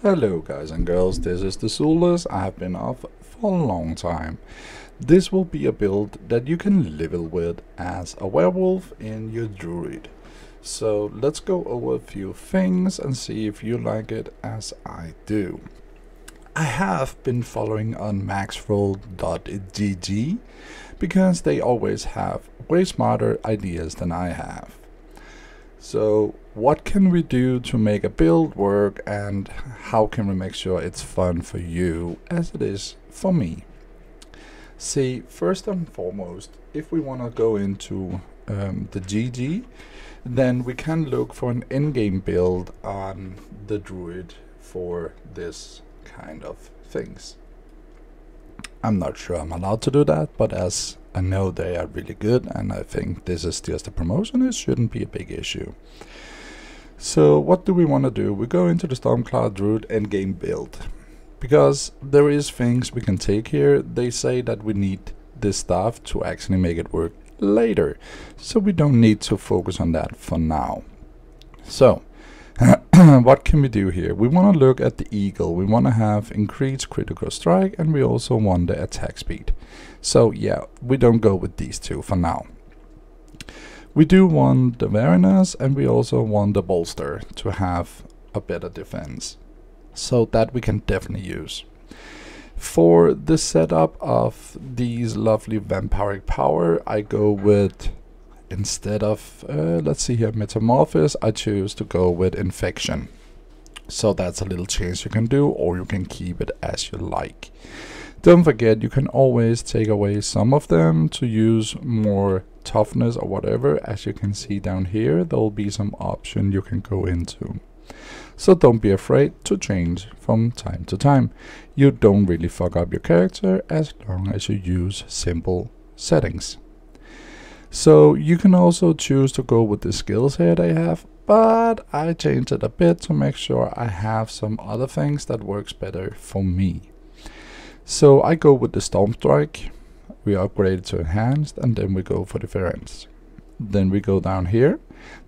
Hello guys and girls, this is TheZouless. I have been off for a long time. This will be a build that you can level with as a werewolf in your druid. So let's go over a few things and see if you like it as I do. I have been following on maxroll.gg because they always have way smarter ideas than I have. So what can we do to make a build work, and how can we make sure it's fun for you as it is for me? See, first and foremost, if we want to go into the GG, then we can look for an in-game build on the druid for this kind of things. I'm not sure I'm allowed to do that, but as I know they are really good and I think this is just a promotion, it shouldn't be a big issue. So what do we want to do? We go into the Stormcloud Druid endgame build, because there is things we can take here. They say that we need this stuff to actually make it work later, so we don't need to focus on that for now. So what can we do here? We want to look at the eagle. We want to have increased critical strike, and we also want the attack speed. So yeah, we don't go with these two for now. We do want the wariness, and we also want the bolster to have a better defense. So that we can definitely use. For the setup of these lovely vampiric power, I go with, instead of, let's see here, Metamorphosis, I choose to go with Infection. So that's a little change you can do, or you can keep it as you like. Don't forget, you can always take away some of them to use more toughness or whatever. As you can see down here, there will be some option you can go into. So don't be afraid to change from time to time. You don't really fuck up your character as long as you use simple settings. So you can also choose to go with the skills here they have, but I changed it a bit to make sure I have some other things that works better for me. So I go with the Storm Strike, we upgrade it to enhanced, and then we go for the variance. Then we go down here.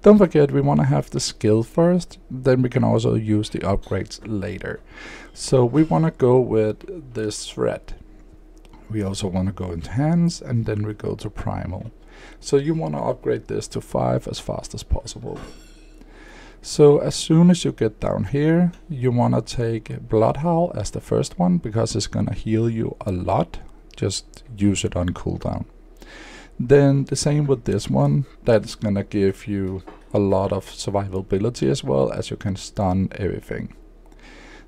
Don't forget, we want to have the skill first, then we can also use the upgrades later. So we want to go with this threat. We also want to go into hands, and then we go to primal. So you want to upgrade this to 5 as fast as possible. So as soon as you get down here, you want to take Blood Howl as the first one, because it's going to heal you a lot. Just use it on cooldown. Then the same with this one, that's going to give you a lot of survivability as well, as you can stun everything.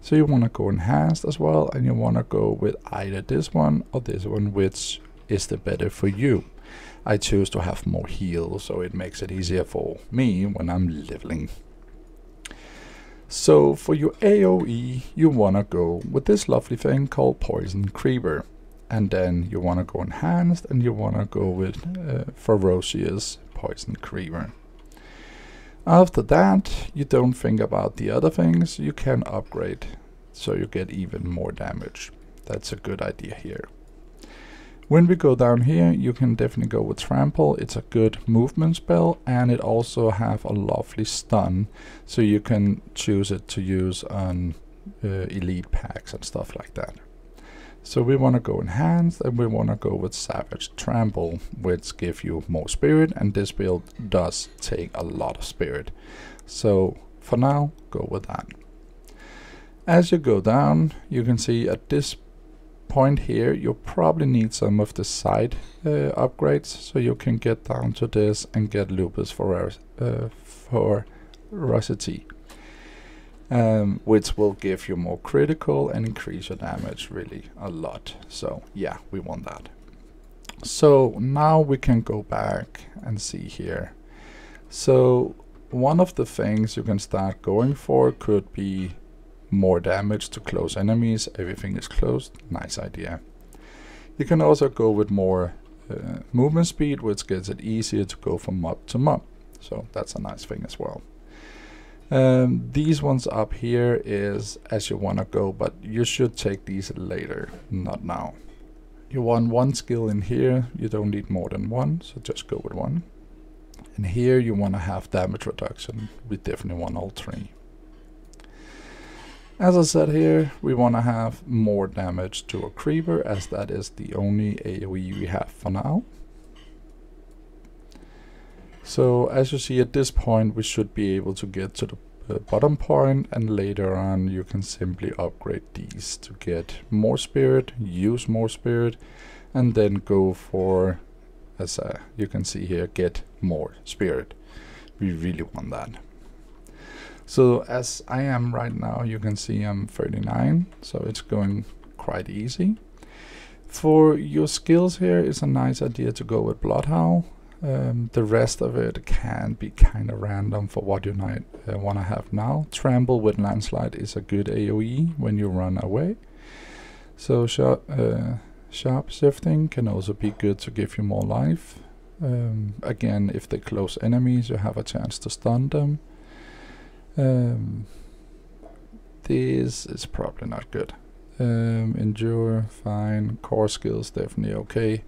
So you want to go enhanced as well, and you want to go with either this one or this one, which is the better for you. I choose to have more heal, so it makes it easier for me when I'm leveling. So for your AoE, you want to go with this lovely thing called Poison Creeper. And then you want to go enhanced, and you want to go with Ferocious Poison Creeper. After that, you don't think about the other things, you can upgrade so you get even more damage. That's a good idea here. When we go down here, you can definitely go with Trample. It's a good movement spell, and it also have a lovely stun, so you can choose it to use on elite packs and stuff like that. So we want to go enhanced, and we want to go with Savage Trample, which give you more spirit, and this build does take a lot of spirit. So for now, go with that. As you go down, you can see at this point here, you'll probably need some of the side upgrades, so you can get down to this and get Lupus Ferocity. Which will give you more critical and increase your damage really a lot. So yeah, we want that. So now we can go back and see here. So one of the things you can start going for could be more damage to close enemies. Everything is closed. Nice idea. You can also go with more movement speed, which gets it easier to go from mob to mob. So that's a nice thing as well. These ones up here is as you want to go, but you should take these later, not now. You want one skill in here, you don't need more than one, so just go with one. And here you want to have damage reduction, we definitely want all three. As I said here, we want to have more damage to a creeper, as that is the only AoE we have for now. So as you see at this point, we should be able to get to the bottom point, and later on you can simply upgrade these to get more spirit, use more spirit, and then go for, as you can see here, get more spirit. We really want that. So as I am right now, you can see I'm 39, so it's going quite easy. For your skills here, it's a nice idea to go with Bloodhowl. The rest of it can be kind of random for what you might want to have now. Trample with Landslide is a good AoE when you run away. So Sharp Shifting can also be good to give you more life. Again, if they close enemies, you have a chance to stun them. This is probably not good. Endure, fine. Core skills definitely okay.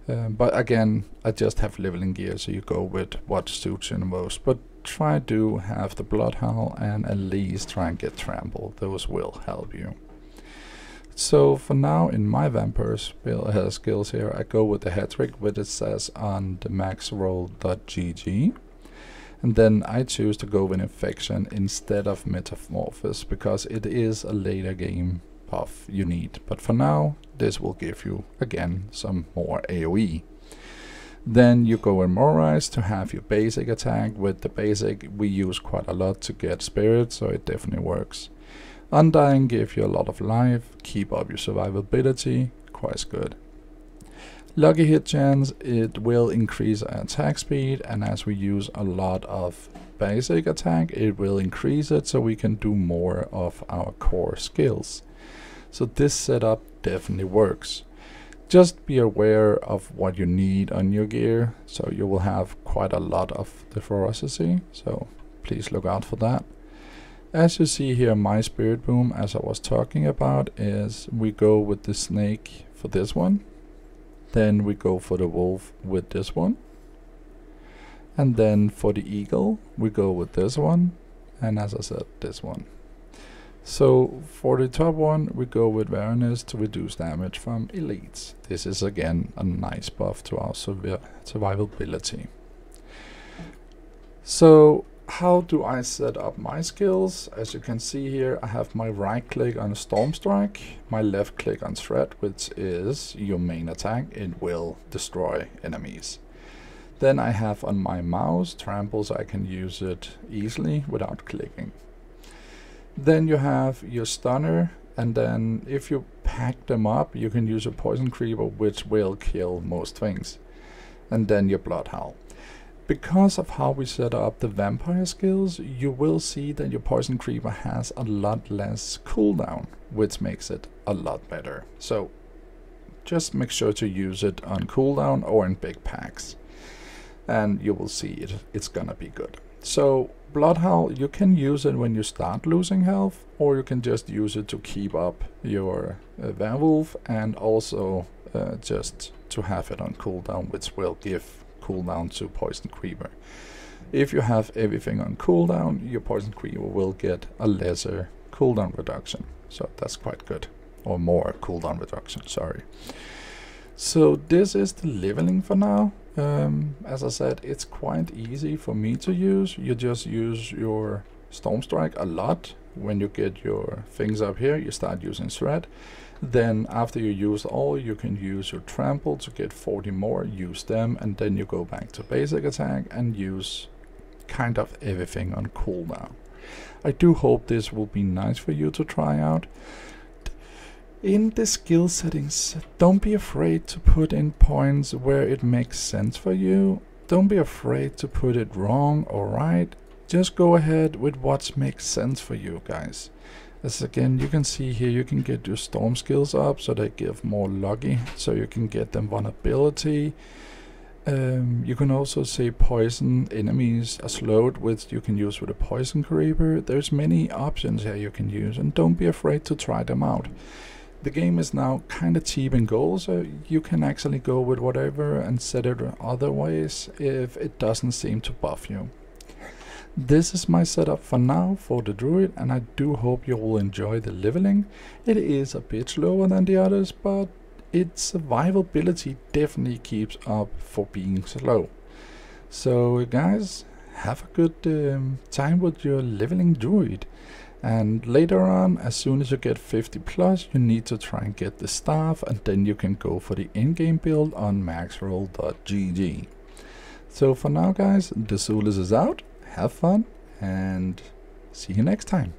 But again, I just have lvling gear, so you go with what suits you the most. But try to have the Bloodhowl and at least try and get Trample. Those will help you. So for now, in my vampire skills here, I go with the hat trick, which it says on the maxroll.gg. And then I choose to go with Infection instead of Metamorphosis, because it is a later game buff you need. But for now, this will give you, again, some more AoE. Then you go in Memorize to have your basic attack. With the basic, we use quite a lot to get spirit, so it definitely works. Undying give you a lot of life, keep up your survivability, quite good. Lucky hit chance, it will increase our attack speed, and as we use a lot of basic attack, it will increase it so we can do more of our core skills. So this setup definitely works. Just be aware of what you need on your gear, so you will have quite a lot of the ferocity, so please look out for that. As you see here, my spirit boom, as I was talking about, is we go with the snake for this one, then we go for the wolf with this one, and then for the eagle we go with this one, and as I said, this one. So for the top one, we go with Varanus to reduce damage from elites. This is again a nice buff to our survivability. So how do I set up my skills? As you can see here, I have my right click on Storm Strike, my left click on Threat, which is your main attack. It will destroy enemies. Then I have on my mouse Trample, so I can use it easily without clicking. Then you have your Stunner, and then if you pack them up, you can use a Poison Creeper, which will kill most things. And then your Bloodhowl. Because of how we set up the vampire skills, you will see that your Poison Creeper has a lot less cooldown, which makes it a lot better. So just make sure to use it on cooldown or in big packs, and you will see it's gonna be good. So Bloodhowl, you can use it when you start losing health, or you can just use it to keep up your werewolf, and also just to have it on cooldown, which will give cooldown to Poison Creeper. If you have everything on cooldown, your Poison Creeper will get a lesser cooldown reduction, so that's quite good, or more cooldown reduction, sorry. So this is the leveling for now. As I said, it's quite easy for me to use. You just use your Storm Strike a lot. When you get your things up here, you start using Threat. Then after you use all, you can use your Trample to get 40 more, use them, and then you go back to basic attack and use kind of everything on cooldown. I do hope this will be nice for you to try out. In the skill settings, don't be afraid to put in points where it makes sense for you. Don't be afraid to put it wrong or right. Just go ahead with what makes sense for you guys. As again, you can see here, you can get your storm skills up so they give more lucky, so you can get them vulnerability. You can also say poison enemies are slowed, which you can use with a Poison Creeper. There's many options here you can use, and don't be afraid to try them out. The game is now kind of cheap in gold, so you can actually go with whatever and set it other ways if it doesn't seem to buff you. This is my setup for now for the druid, and I do hope you will enjoy the leveling. It is a bit slower than the others, but its survivability definitely keeps up for being slow. So guys, have a good time with your leveling druid. And later on, as soon as you get 50 plus, you need to try and get the staff, and then you can go for the in-game build on maxroll.gg. So for now guys, TheZouless is out, have fun, and see you next time.